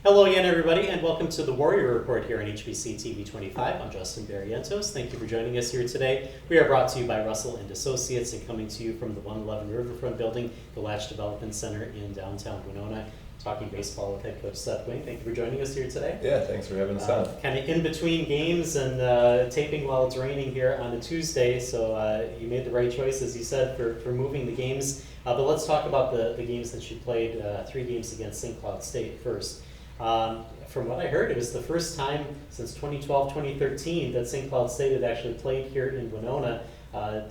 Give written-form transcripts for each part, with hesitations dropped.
Hello again, everybody, and welcome to the Warrior Report here on HBC TV 25. I'm Justin Barrientos. Thank you for joining us here today. We are brought to you by Russell and Associates and coming to you from the 111 Riverfront Building, the Latch Development Center in downtown Winona. Talking baseball with head coach Seth Wing. Thank you for joining us here today. Yeah, thanks for having us on. Kind of in between games and taping while it's raining here on a Tuesday, so you made the right choice, as you said, for moving the games. But let's talk about the games that you played, 3 games against St. Cloud State first. From what I heard, it was the first time since 2012-2013 that St. Cloud State had actually played here in Winona.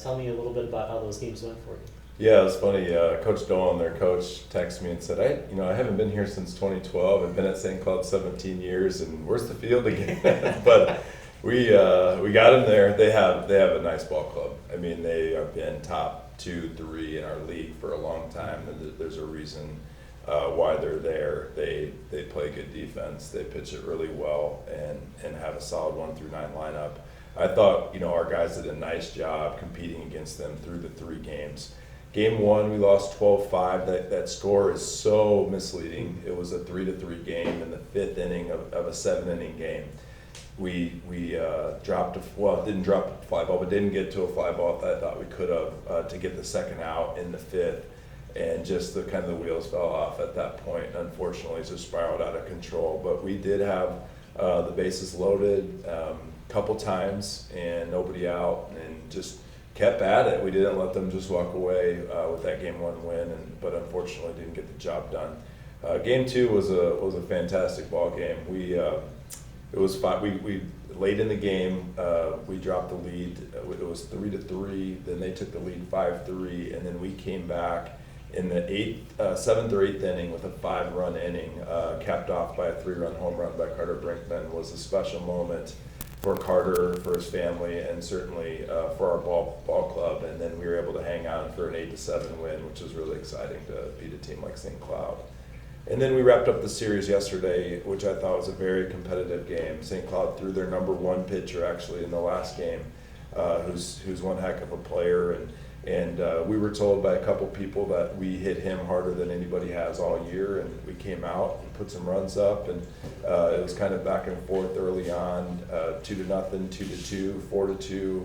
Tell me a little bit about how those games went for you. Yeah, it was funny. Coach Dolan, their coach, texted me and said, I haven't been here since 2012. I've been at St. Cloud 17 years, and where's the field again? But we got them there. They have a nice ball club. I mean, they have been top 2, 3 in our league for a long time. And there's a reason why they're there. They play good defense. They pitch it really well and have a solid 1 through 9 lineup. I thought our guys did a nice job competing against them through the 3 games. Game 1, we lost 12-5. That score is so misleading. It was a 3-3 game in the 5th inning of a 7-inning game. We didn't drop a fly ball, but didn't get to a fly ball that I thought we could have to get the second out in the 5th. And just the wheels fell off at that point. Unfortunately, it just spiraled out of control. But we did have the bases loaded a couple times and nobody out, and just kept at it. We didn't let them just walk away with that game 1 win, but unfortunately didn't get the job done. Game 2 was a fantastic ball game. We late in the game we dropped the lead. It was 3-3. Then they took the lead 5-3, and then we came back in the 7th or 8th inning with a 5-run inning, capped off by a 3-run home run by Carter Brinkman. Was a special moment for Carter, for his family, and certainly for our ball club. And then we were able to hang on for an 8-7 win, which was really exciting to beat a team like St. Cloud. And then we wrapped up the series yesterday, which I thought was a very competitive game. St. Cloud threw their number 1 pitcher actually in the last game, who's one heck of a player. And we were told by a couple people that we hit him harder than anybody has all year, and we came out and put some runs up, and it was kind of back and forth early on, 2-0, 2-2, 4-2,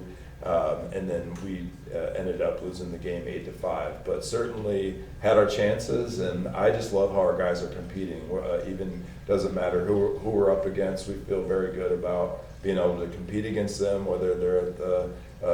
and then we ended up losing the game 8-5. But certainly had our chances, and I just love how our guys are competing. Even doesn't matter who we're up against, we feel very good about being able to compete against them, whether they're at the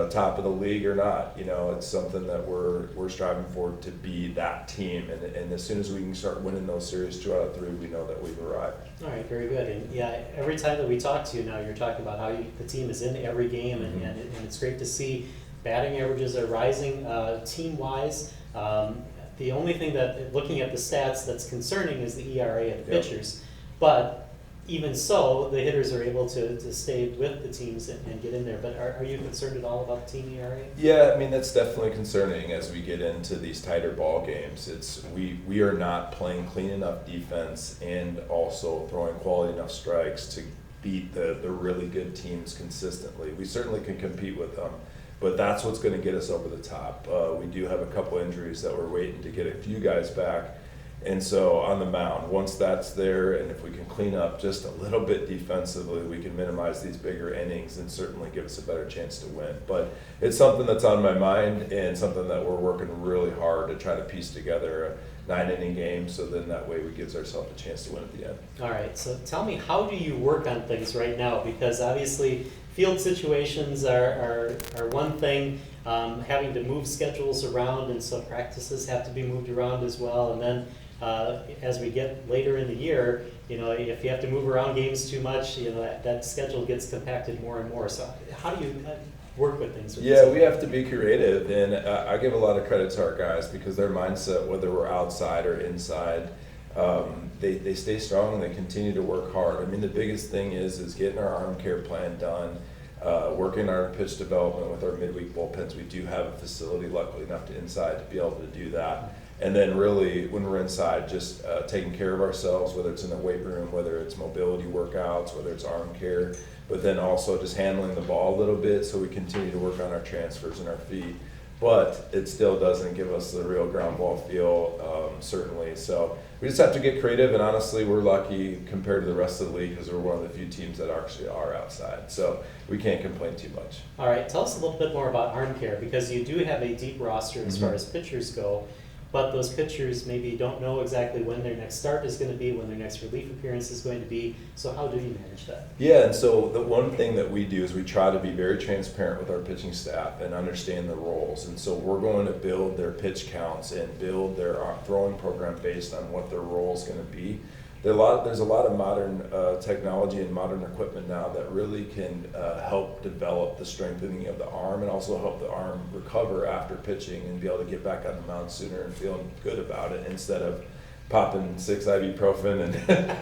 top of the league or not. It's something that we're striving for, to be that team, and as soon as we can start winning those series 2 out of 3, we know that we've arrived. All right, very good. And yeah, every time that we talk to you now, you're talking about how the team is in every game, and it's great to see batting averages are rising team-wise. The only thing that, looking at the stats, that's concerning is the ERA of the pitchers. But even so, the hitters are able to stay with the teams and get in there. But are you concerned at all about the team ERA? Yeah, I mean, that's definitely concerning as we get into these tighter ball games. We are not playing clean enough defense and also throwing quality enough strikes to beat the really good teams consistently. We certainly can compete with them, but that's what's going to get us over the top. We do have a couple injuries that we're waiting to get a few guys back. And so on the mound, once that's there, and if we can clean up just a little bit defensively, we can minimize these bigger innings and certainly give us a better chance to win. But it's something that's on my mind, and something that we're working really hard to try to piece together a 9-inning game, so then that way we gives ourselves a chance to win at the end. All right, so tell me, how do you work on things right now? Because obviously field situations are one thing, having to move schedules around, and so practices have to be moved around as well. And then as we get later in the year, if you have to move around games too much, that schedule gets compacted more and more. So how do you work with things? Yeah, we have to be creative, and I give a lot of credit to our guys, because their mindset, whether we're outside or inside, they stay strong and they continue to work hard. I mean, the biggest thing is getting our arm care plan done, working our pitch development with our midweek bullpens. We do have a facility, luckily enough, inside to be able to do that. And then really, when we're inside, just taking care of ourselves, whether it's in the weight room, whether it's mobility workouts, whether it's arm care, but then also just handling the ball a little bit, so we continue to work on our transfers and our feet. But it still doesn't give us the real ground ball feel, certainly. So we just have to get creative, and honestly, we're lucky compared to the rest of the league because we're one of the few teams that actually are outside. So we can't complain too much. All right, tell us a little bit more about arm care, because you do have a deep roster as far as pitchers go, but those pitchers maybe don't know exactly when their next start is going to be, when their next relief appearance is going to be. So how do you manage that? Yeah, and so the one thing that we do is we try to be very transparent with our pitching staff and understand the roles. And so we're going to build their pitch counts and build their throwing program based on what their role is going to be. There's a lot of modern technology and modern equipment now that really can help develop the strengthening of the arm and also help the arm recover after pitching and be able to get back on the mound sooner and feeling good about it instead of popping 6 ibuprofen and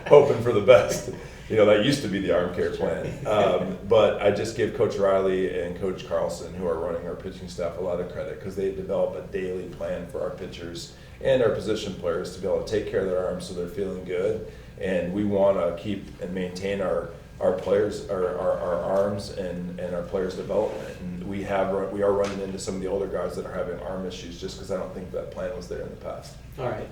hoping for the best. That used to be the arm care plan. But I just give Coach Riley and Coach Carlson, who are running our pitching staff, a lot of credit because they develop a daily plan for our pitchers and our position players to be able to take care of their arms so they're feeling good. And we want to keep and maintain our players, our arms and our players' development. And we are running into some of the older guys that are having arm issues just because I don't think that plan was there in the past. All right.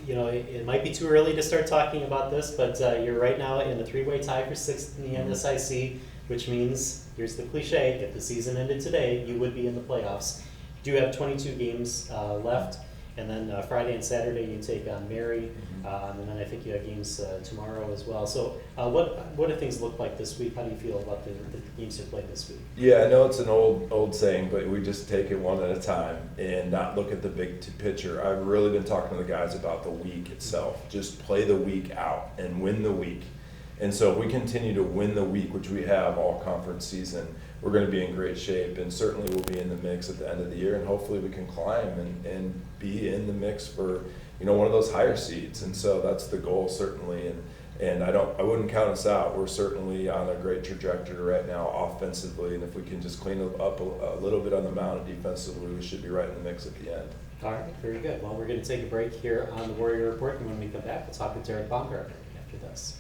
It might be too early to start talking about this, but you're right now in a 3-way tie for 6th in the NSIC, which means, here's the cliche, if the season ended today, you would be in the playoffs. You do have 22 games left. And then Friday and Saturday you take on Mary, and then I think you have games tomorrow as well. So what do things look like this week? How do you feel about the games you played this week? Yeah, I know it's an old saying, but we just take it one at a time and not look at the big picture. I've really been talking to the guys about the week itself. Just play the week out and win the week. And so if we continue to win the week, which we have all conference season, we're going to be in great shape, and certainly we'll be in the mix at the end of the year, and hopefully we can climb and be in the mix for one of those higher seeds. And so that's the goal, certainly. And I wouldn't count us out. We're certainly on a great trajectory right now offensively, and if we can just clean up a little bit on the mound defensively, we should be right in the mix at the end. All right, very good. Well, we're going to take a break here on the Warrior Report, and when we come back, we'll talk with Derek Baumgartner after this.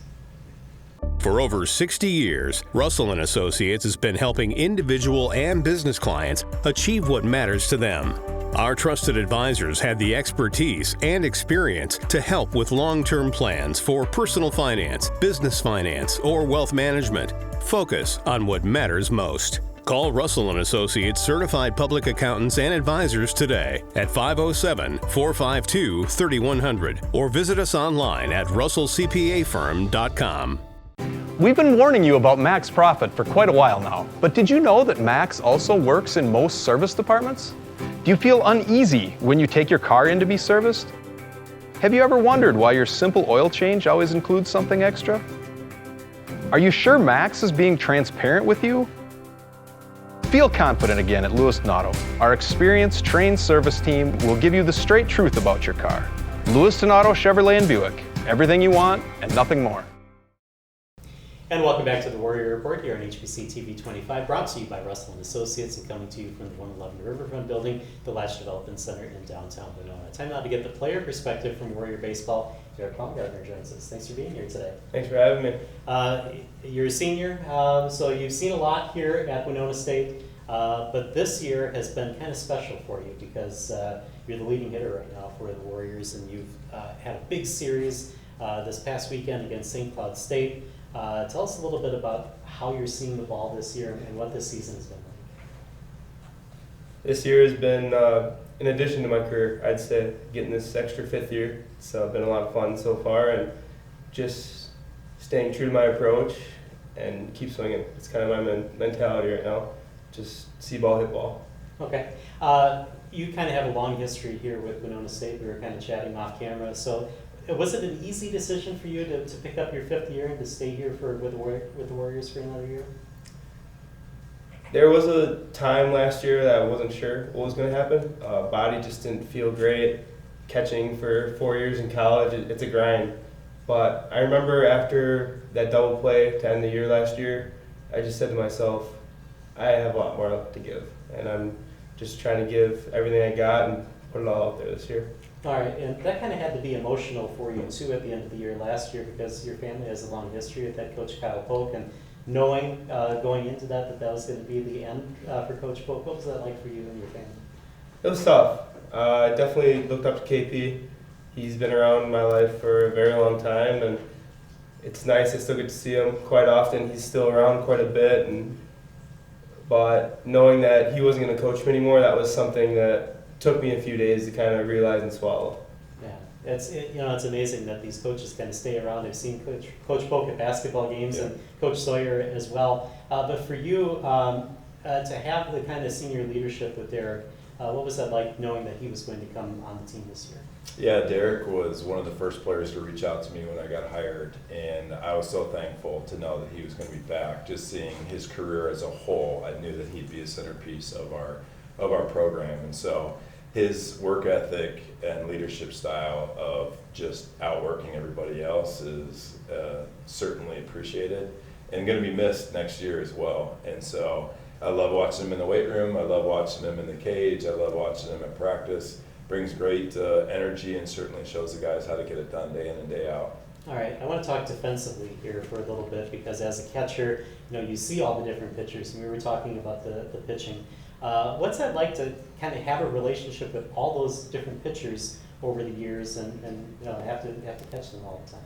For over 60 years, Russell & Associates has been helping individual and business clients achieve what matters to them. Our trusted advisors have the expertise and experience to help with long-term plans for personal finance, business finance, or wealth management. Focus on what matters most. Call Russell & Associates certified public accountants and advisors today at 507-452-3100 or visit us online at russellcpafirm.com. We've been warning you about Max Profit for quite a while now, but did you know that Max also works in most service departments? Do you feel uneasy when you take your car in to be serviced? Have you ever wondered why your simple oil change always includes something extra? Are you sure Max is being transparent with you? Feel confident again at Lewis & Auto. Our experienced, trained service team will give you the straight truth about your car. Lewis & Auto Chevrolet and Buick. Everything you want and nothing more. And welcome back to the Warrior Report here on HBC TV 25, brought to you by Russell & Associates and coming to you from the 111 Riverfront Building, the Latch Development Center in downtown Winona. Time now to get the player perspective from Warrior Baseball. Derek Baumgartner joins us. Thanks for being here today. Thanks for having me. You're a senior, so you've seen a lot here at Winona State, but this year has been kind of special for you because you're the leading hitter right now for the Warriors, and you've had a big series this past weekend against St. Cloud State. Tell us a little bit about how you're seeing the ball this year and what this season has been like. This year has been, in addition to my career, I'd say, getting this extra 5th year. It's been a lot of fun so far, and just staying true to my approach and keep swinging. It's kind of my mentality right now. Just see ball, hit ball. Okay. You kind of have a long history here with Winona State. We were kind of chatting off camera. So was it an easy decision for you to pick up your 5th year and to stay here with the Warriors for another year? There was a time last year that I wasn't sure what was going to happen. Body just didn't feel great. Catching for 4 years in college, it's a grind. But I remember after that double play to end the year last year, I just said to myself, I have a lot more to give. And I'm just trying to give everything I got and put it all out there this year. All right, and that kind of had to be emotional for you too at the end of the year last year because your family has a long history with head coach Kyle Polk, and knowing going into that was going to be the end for Coach Polk. What was that like for you and your family? It was tough. I definitely looked up to KP. He's been around my life for a very long time, and it's nice. I still get to see him quite often. He's still around quite a bit, but knowing that he wasn't going to coach me anymore, that was something that took me a few days to kind of realize and swallow. Yeah, it's amazing that these coaches kind of stay around. I've seen Coach Polk at basketball games and Coach Sawyer as well. But for you, to have the kind of senior leadership with Derek, what was that like knowing that he was going to come on the team this year? Yeah, Derek was one of the first players to reach out to me when I got hired, and I was so thankful to know that he was going to be back. Just seeing his career as a whole, I knew that he'd be a centerpiece of our program, and so his work ethic and leadership style of just outworking everybody else is certainly appreciated and going to be missed next year as well. And so I love watching him in the weight room. I love watching him in the cage. I love watching him at practice. Brings great energy and certainly shows the guys how to get it done day in and day out. All right, I want to talk defensively here for a little bit because as a catcher, you see all the different pitchers, and we were talking about the pitching. What's that like to kind of have a relationship with all those different pitchers over the years and have to catch them all the time?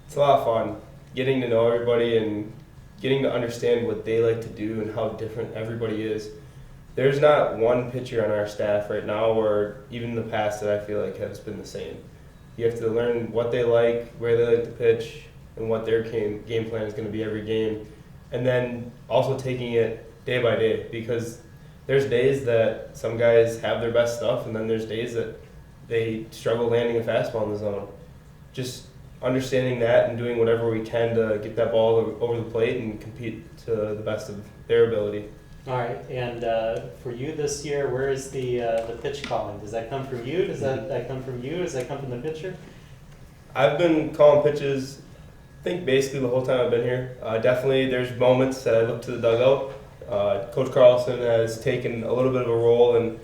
It's a lot of fun getting to know everybody and getting to understand what they like to do and how different everybody is. There's not one pitcher on our staff right now, or even in the past, that I feel like has been the same. You have to learn what they like, where they like to pitch, and what their game plan is going to be every game. And then also taking it day by day, because there's days that some guys have their best stuff, and then there's days that they struggle landing a fastball in the zone. Just understanding that and doing whatever we can to get that ball over the plate and compete to the best of their ability. All right, and for you this year, where is the pitch calling? Does that come from you? Does that come from you? Does that come from the pitcher? I've been calling pitches, I think basically the whole time I've been here. Definitely there's moments that I look to the dugout. Coach Carlson has taken a little bit of a role and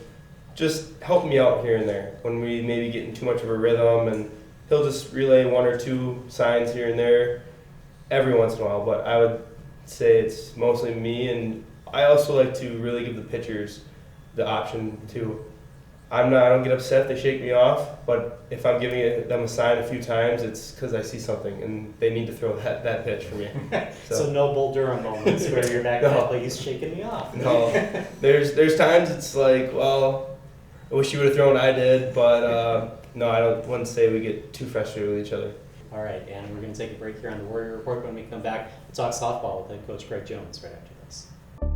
just helped me out here and there when we maybe get in too much of a rhythm, and he'll just relay one or two signs here and there every once in a while, but I would say it's mostly me. And I also like to really give the pitchers the option to. I don't get upset if they shake me off, but if I'm giving them a sign a few times, it's because I see something and they need to throw that pitch for me. So no Bull Durham moments where you're back like he's shaking me off. No, there's times it's like, well, I wish you would have thrown what I did, but no, wouldn't say we get too frustrated with each other. All right, and we're going to take a break here on the Warrior Report. When we come back, we'll talk softball with head coach Greg Jones right after this.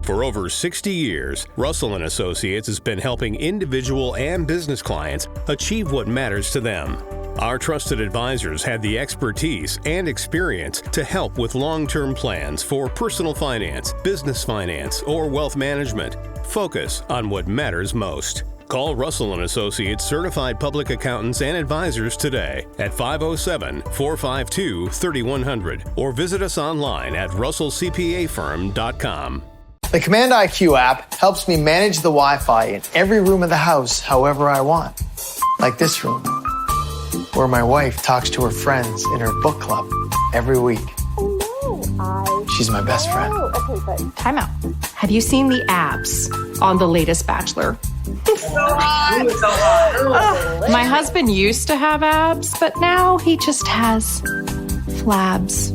For over 60 years, Russell & Associates has been helping individual and business clients achieve what matters to them. Our trusted advisors have the expertise and experience to help with long-term plans for personal finance, business finance, or wealth management. Focus on what matters most. Call Russell & Associates certified public accountants and advisors today at 507-452-3100 or visit us online at russellcpafirm.com. The Command IQ app helps me manage the Wi-Fi in every room of the house however I want. Like this room, where my wife talks to her friends in her book club every week. She's my best friend. Time out. Have you seen the abs on the latest Bachelor? My husband used to have abs, but now he just has flabs.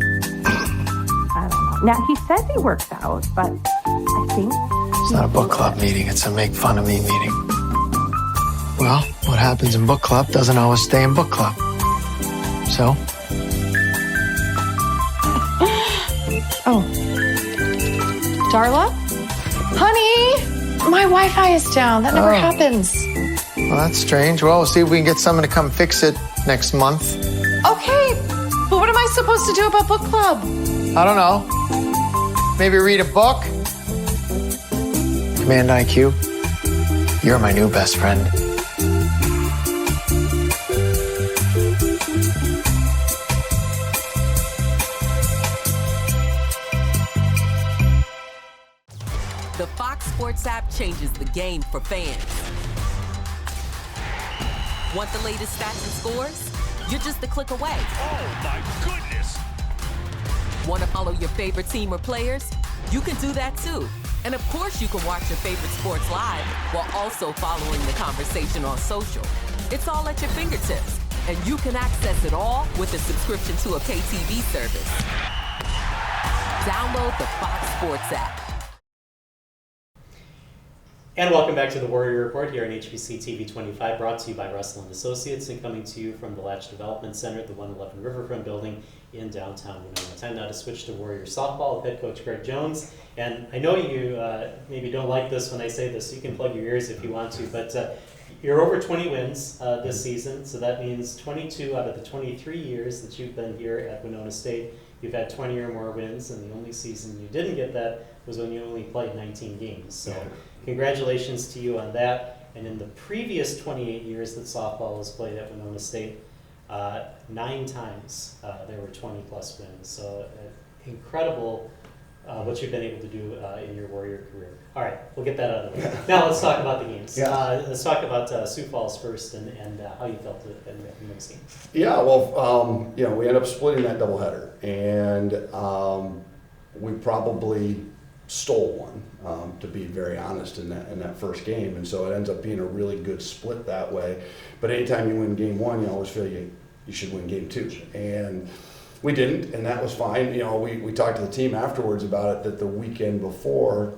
I don't know. Now, he says he works out, but I think... It's not a book club meeting, it's a make fun of me meeting. Well, what happens in book club doesn't always stay in book club. So? Oh. Darla? Honey! My Wi-Fi is down. That never happens. Well, that's strange. Well, we'll see if we can get someone to come fix it next month. Okay, but what am I supposed to do about book club? I don't know. Maybe read a book? Command IQ, you're my new best friend. The Fox Sports app changes the game for fans. Want the latest stats and scores? You're just a click away. Oh my goodness! Want to follow your favorite team or players? You can do that too. And of course you can watch your favorite sports live while also following the conversation on social. It's all at your fingertips. And you can access it all with a subscription to a pay TV service. Download the Fox Sports app. And welcome back to the Warrior Report here on HBC TV 25, brought to you by Russell & Associates and coming to you from the Latch Development Center at the 111 Riverfront Building in downtown Winona. Time now to switch to Warrior Softball with head coach Greg Jones. And I know you maybe don't like this when I say this, so you can plug your ears if you want to, but you're over 20 wins this season, so that means 22 out of the 23 years that you've been here at Winona State, you've had 20 or more wins, and the only season you didn't get that was when you only played 19 games. So congratulations to you on that. And in the previous 28 years that softball has played at Winona State, 9 times there were 20 plus wins. So incredible what you've been able to do in your Warrior career. All right, we'll get that out of the way. Now let's talk about the games. Let's talk about Sioux Falls first and how you felt in those games. Yeah, well, we ended up splitting that doubleheader, and we probably stole one, to be very honest, in that first game, and so it ends up being a really good split that way. But anytime you win game one, you always feel you should win game two, and we didn't, and that was fine. We talked to the team afterwards about it, that the weekend before,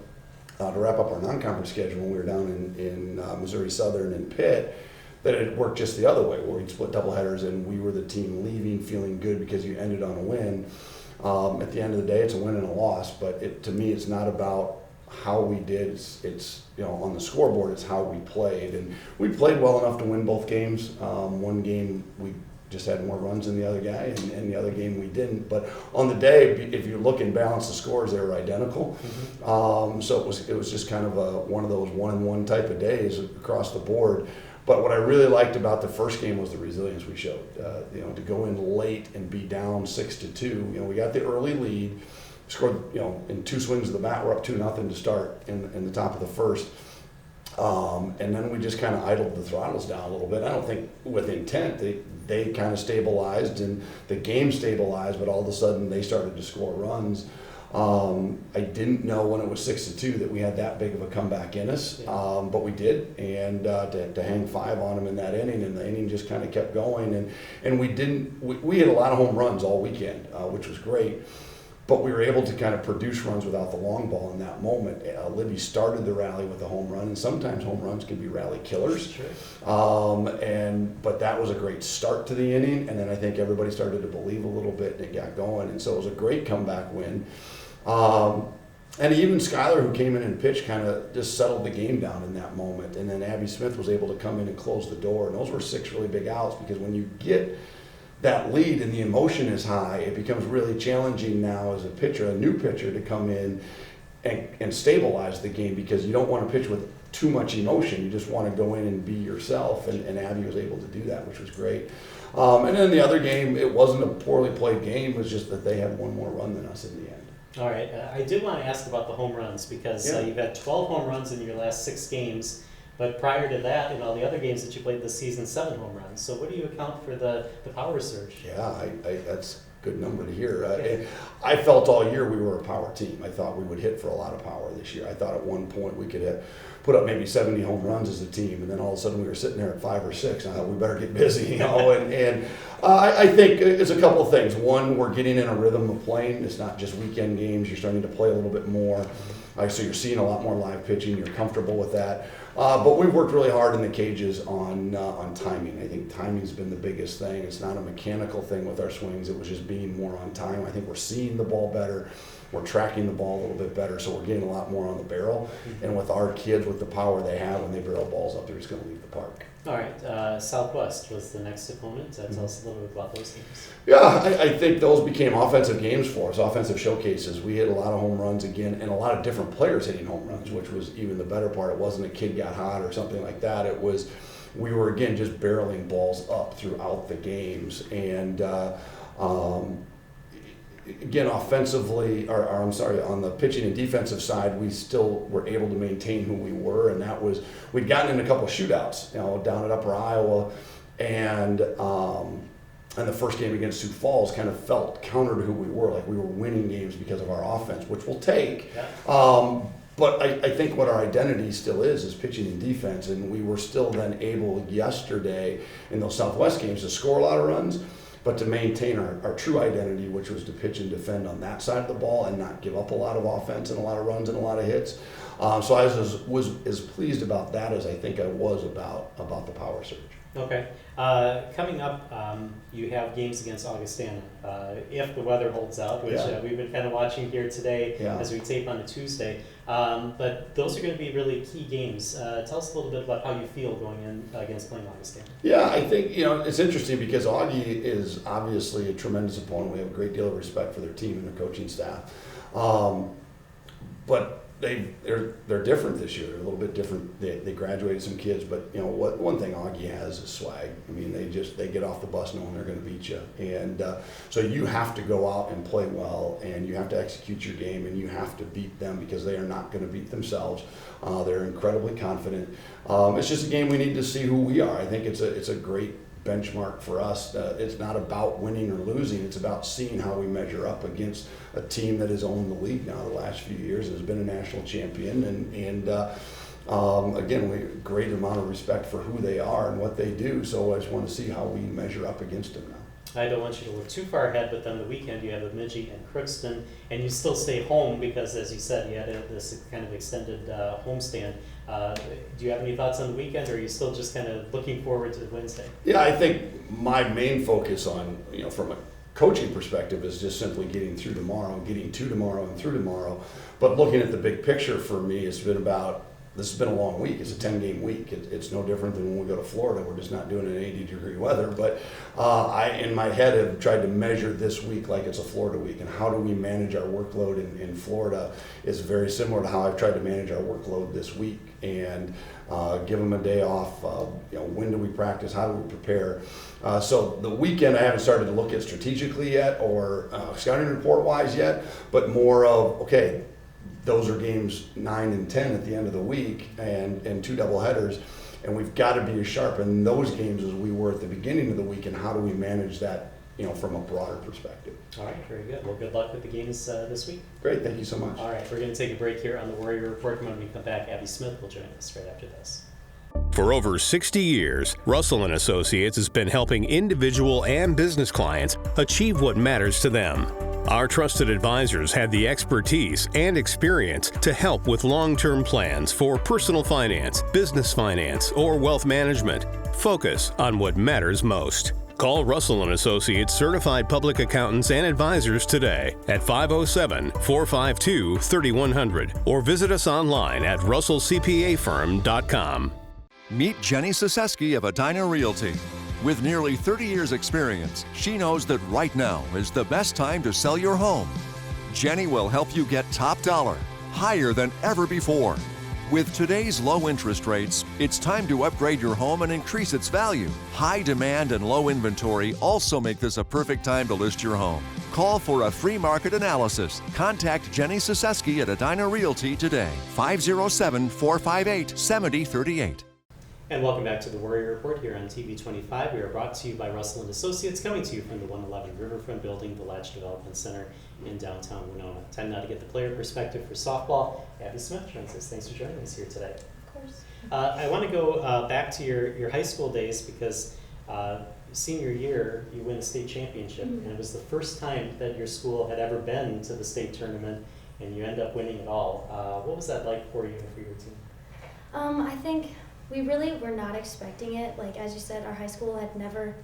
to wrap up our non-conference schedule when we were down in Missouri Southern and Pitt, that it worked just the other way, where we'd split doubleheaders and we were the team leaving feeling good because you ended on a win. At the end of the day, it's a win and a loss, but to me, it's not about how we did. It's on the scoreboard, it's how we played, and we played well enough to win both games. One game we just had more runs than the other guy, and the other game we didn't. But on the day, if you look and balance the scores, they were identical. So it was just kind of one of those 1-and-1 type of days across the board. But what I really liked about the first game was the resilience we showed. To go in late and be down 6-2. We got the early lead, scored. In 2 swings of the bat, we're up 2-0 to start in the top of the first. And then we just kind of idled the throttles down a little bit. I don't think with intent. They kind of stabilized and the game stabilized, but all of a sudden they started to score runs. I didn't know when it was 6-2 that we had that big of a comeback in us, but we did, and to hang 5 on them in that inning, and the inning just kind of kept going, and we had a lot of home runs all weekend, which was great. But we were able to kind of produce runs without the long ball in that moment. Libby started the rally with a home run, and sometimes home runs can be rally killers. Sure. But that was a great start to the inning, and then I think everybody started to believe a little bit, and it got going. And so it was a great comeback win. And even Skylar, who came in and pitched, kind of just settled the game down in that moment. And then Abby Smith was able to come in and close the door. And those were 6 really big outs, because when you get that lead and the emotion is high, it becomes really challenging now as a pitcher, a new pitcher, to come in and stabilize the game, because you don't want to pitch with too much emotion. You just want to go in and be yourself, and Abby was able to do that, which was great. And then the other game, it wasn't a poorly played game, it was just that they had one more run than us in the end. All right, I did want to ask about the home runs, because you've had 12 home runs in your last 6 games. But prior to that, in all the other games that you played this season, 7 home runs. So what do you account for the power surge? Yeah, that's a good number to hear. I felt all year we were a power team. I thought we would hit for a lot of power this year. I thought at one point we could put up maybe 70 home runs as a team, and then all of a sudden we were sitting there at 5 or 6, and I thought we better get busy, And I think it's a couple of things. One, we're getting in a rhythm of playing. It's not just weekend games. You're starting to play a little bit more. So you're seeing a lot more live pitching. You're comfortable with that. But we've worked really hard in the cages on timing. I think timing's been the biggest thing. It's not a mechanical thing with our swings. It was just being more on time. I think we're seeing the ball better. We're tracking the ball a little bit better, so we're getting a lot more on the barrel. And with our kids, with the power they have, when they barrel balls up, they're just going to leave the park. All right, Southwest was the next opponent. Tell us a little bit about those games. Yeah, I think those became offensive games for us, offensive showcases. We hit a lot of home runs again, and a lot of different players hitting home runs, which was even the better part. It wasn't a kid got hot or something like that. It was, we were, again, just barreling balls up throughout the games. And again, offensively, on the pitching and defensive side, we still were able to maintain who we were, and that was, we'd gotten in a couple of shootouts, down at Upper Iowa, and the first game against Sioux Falls kind of felt counter to who we were, like we were winning games because of our offense, which we'll take. Yeah. But I think what our identity still is pitching and defense, and we were still then able yesterday in those Southwest games to score a lot of runs, but to maintain our true identity, which was to pitch and defend on that side of the ball and not give up a lot of offense and a lot of runs and a lot of hits. So I was as pleased about that as I think I was about the power surge. Okay. Coming up, you have games against Augustana. If the weather holds out, which we've been kind of watching here today as we tape on a Tuesday. But those are going to be really key games. Tell us a little bit about how you feel going in against playing Augustana. Yeah, I think it's interesting because Augie is obviously a tremendous opponent. We have a great deal of respect for their team and their coaching staff. But they're different this year. They're a little bit different. They graduated some kids, but one thing Augie has is swag. I mean, they get off the bus knowing they're going to beat you, and so you have to go out and play well, and you have to execute your game, and you have to beat them because they are not going to beat themselves. They're incredibly confident. It's just a game we need to see who we are. I think it's a great benchmark for us. It's not about winning or losing. It's about seeing how we measure up against a team that has owned the league now the last few years, has been a national champion, and again, we have a great amount of respect for who they are and what they do. So I just want to see how we measure up against them now. I don't want you to look too far ahead, but then the weekend you have Bemidji and Crookston, and you still stay home because, as you said, you had this kind of extended homestand. Do you have any thoughts on the weekend, or are you still just kind of looking forward to Wednesday? Yeah, I think my main focus on, from a coaching perspective is just simply getting through tomorrow, getting to tomorrow and through tomorrow. But looking at the big picture for me, this has been a long week. It's a 10-game week. It's no different than when we go to Florida. We're just not doing it in 80-degree weather. But I, in my head, have tried to measure this week like it's a Florida week. And how do we manage our workload in Florida is very similar to how I've tried to manage our workload this week. And give them a day off. When do we practice? How do we prepare? So the weekend, I haven't started to look at strategically yet or scouting report-wise yet, but more of, okay, those are games 9 and 10 at the end of the week and 2 doubleheaders, and we've got to be as sharp in those games as we were at the beginning of the week, and how do we manage that from a broader perspective. All right, very good. Well, good luck with the games this week. Great, thank you so much. All right, we're going to take a break here on the Warrior Report. When we come back, Abby Smith will join us right after this. For over 60 years, Russell & Associates has been helping individual and business clients achieve what matters to them. Our trusted advisors have the expertise and experience to help with long-term plans for personal finance, business finance, or wealth management. Focus on what matters most. Call Russell & Associates certified public accountants and advisors today at 507-452-3100 or visit us online at russellcpafirm.com. Meet Jenny Siseski of Edina Realty. With nearly 30 years' experience, she knows that right now is the best time to sell your home. Jenny will help you get top dollar, higher than ever before. With today's low interest rates, it's time to upgrade your home and increase its value. High demand and low inventory also make this a perfect time to list your home. Call for a free market analysis. Contact Jenny Siseski at Edina Realty today, 507-458-7038. And welcome back to the Warrior Report here on TV 25. We are brought to you by Russell & Associates, coming to you from the 111 Riverfront Building, the Latch Development Center in downtown Winona. Time now to get the player perspective for softball. Abby Smith joins us. Thanks for joining us here today. Of course. I want to go back to your high school days because senior year you win a state championship, and it was the first time that your school had ever been to the state tournament, and you end up winning it all. What was that like for you and for your team? I think we really were not expecting it. Like, as you said, our high school had never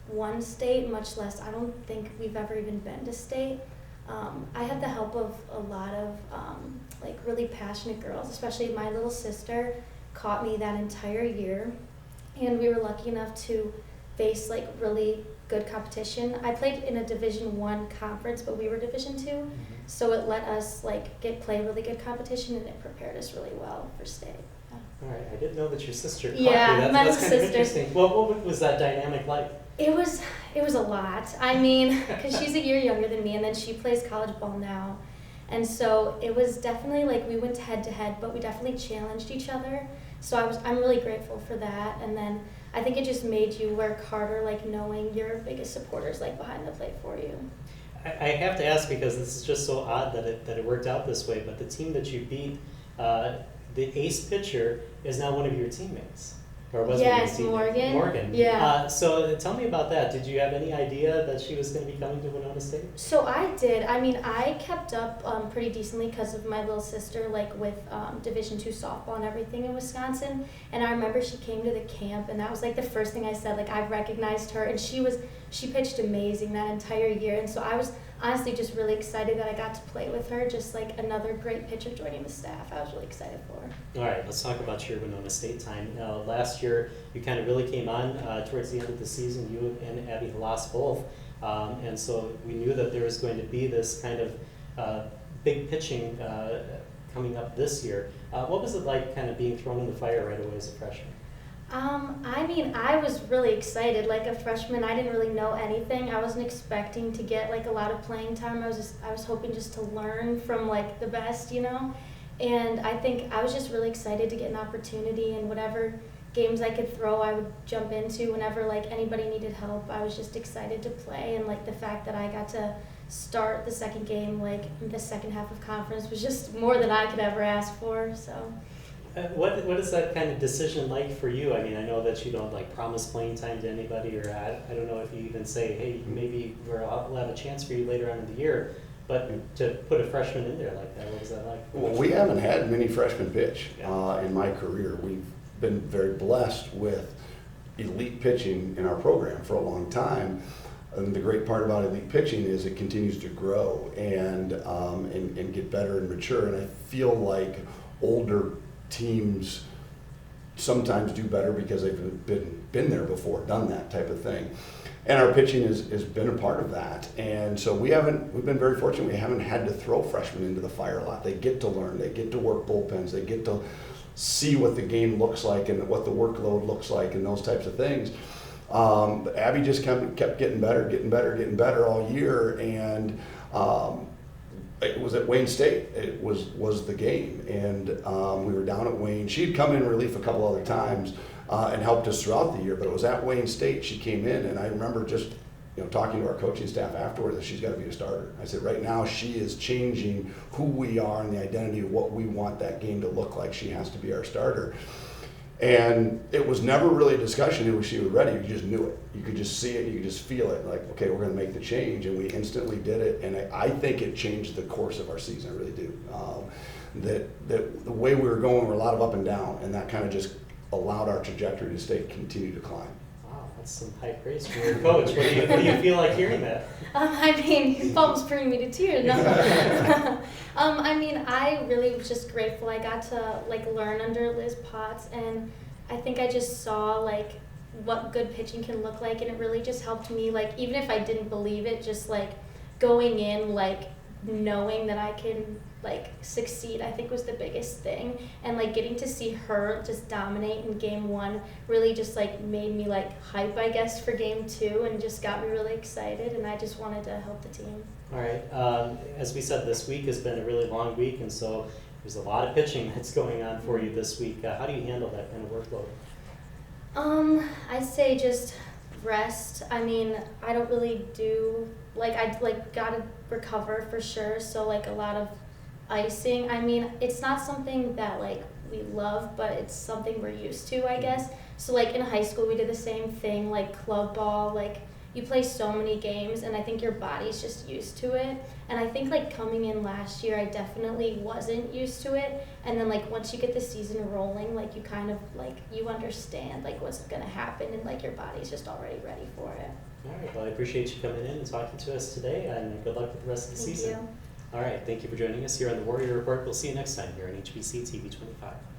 won state, much less, I don't think we've ever even been to state. I had the help of a lot of really passionate girls, especially my little sister caught me that entire year, and we were lucky enough to face really good competition. I played in a Division I conference, but we were Division II, so it let us play really good competition, and it prepared us really well for state. All right, I didn't know that your sister caught yeah, you. My That's kind of sister. interesting. What was that dynamic like? It was a lot. I mean, because she's a year younger than me, and then she plays college ball now. And so it was definitely we went head to head, but we definitely challenged each other. So I'm really grateful for that. And then I think it just made you work harder, knowing your biggest supporters behind the plate for you. I have to ask, because this is just so odd that it worked out this way, but the team that you beat the ace pitcher is now one of your teammates. Or was Yes, one of your teammates. Morgan. Morgan. Yeah. So tell me about that. Did you have any idea that she was going to be coming to Winona State? So I did. I mean, I kept up pretty decently because of my little sister, like with Division II softball and everything in Wisconsin. And I remember she came to the camp, and that was like the first thing I said. Like, I recognized her, and she pitched amazing that entire year. And so I was honestly just really excited that I got to play with her. Just like another great pitcher joining the staff. I was really excited for her. All right, let's talk about your Winona State time. Last year, you kind of really came on towards the end of the season, you and Abby Halas both. And so we knew that there was going to be this kind of big pitching coming up this year. What was it like kind of being thrown in the fire right away as a freshman? I mean, I was really excited. Like a freshman, I didn't really know anything. I wasn't expecting to get like a lot of playing time. I was hoping just to learn from like the best, you know. And I think I was just really excited to get an opportunity, and whatever games I could throw, I would jump into. Whenever like anybody needed help, I was just excited to play. And like the fact that I got to start the second game, like the second half of conference, was just more than I could ever ask for. So. What is that kind of decision like for you? I mean, I know that you don't like promise playing time to anybody, or I don't know if you even say, hey, maybe we'll have a chance for you later on in the year. But to put a freshman in there like that, what was that like? Well, we haven't had many freshmen pitch in my career. We've been very blessed with elite pitching in our program for a long time. And the great part about elite pitching is it continues to grow and get better and mature. And I feel like older teams sometimes do better because they've been there before, done that type of thing. And our pitching has been a part of that. And so we've been very fortunate. We haven't had to throw freshmen into the fire a lot. They get to learn, they get to work bullpens, they get to see what the game looks like and what the workload looks like and those types of things. But Abby just kept getting better all year. And it was at Wayne State. It was the game, and we were down at Wayne. She'd come in relief a couple other times and helped us throughout the year, but it was at Wayne State she came in, and I remember just talking to our coaching staff afterwards that she's got to be a starter. I said, right now she is changing who we are and the identity of what we want that game to look like. She has to be our starter. And it was never really a discussion who she was ready. You just knew it. You could just see it. You could just feel it. Like, okay, we're going to make the change, and we instantly did it. And I think it changed the course of our season. I really do. That the way we were going were a lot of up and down, and that kind of just allowed our trajectory to continue to climb. Wow, that's some high praise from your coach. What do you feel like hearing that? I mean, it's almost bringing me to tears. No. I mean, I really was just grateful. I got to learn under Liz Potts, and I think I just saw what good pitching can look like, and it really just helped me. Even if I didn't believe it, just going in knowing that I can succeed, I think was the biggest thing. And getting to see her just dominate in game one really just made me hype, I guess, for game two, and just got me really excited, and I just wanted to help the team. All right, as we said, this week has been a really long week, and so there's a lot of pitching that's going on for you this week. How do you handle that kind of workload? I'd say just rest. I mean, I don't really do I gotta recover for sure, so a lot of icing. I mean, it's not something that we love, but it's something we're used to, I guess. So in high school we did the same thing, club ball, you play so many games, and I think your body's just used to it. And I think coming in last year I definitely wasn't used to it, and then once you get the season rolling, you kind of you understand what's gonna happen, and your body's just already ready for it. All right, well, I appreciate you coming in and talking to us today, and good luck with the rest of the season. Thank you. All right, thank you for joining us here on the Warrior Report. We'll see you next time here on HBC TV 25.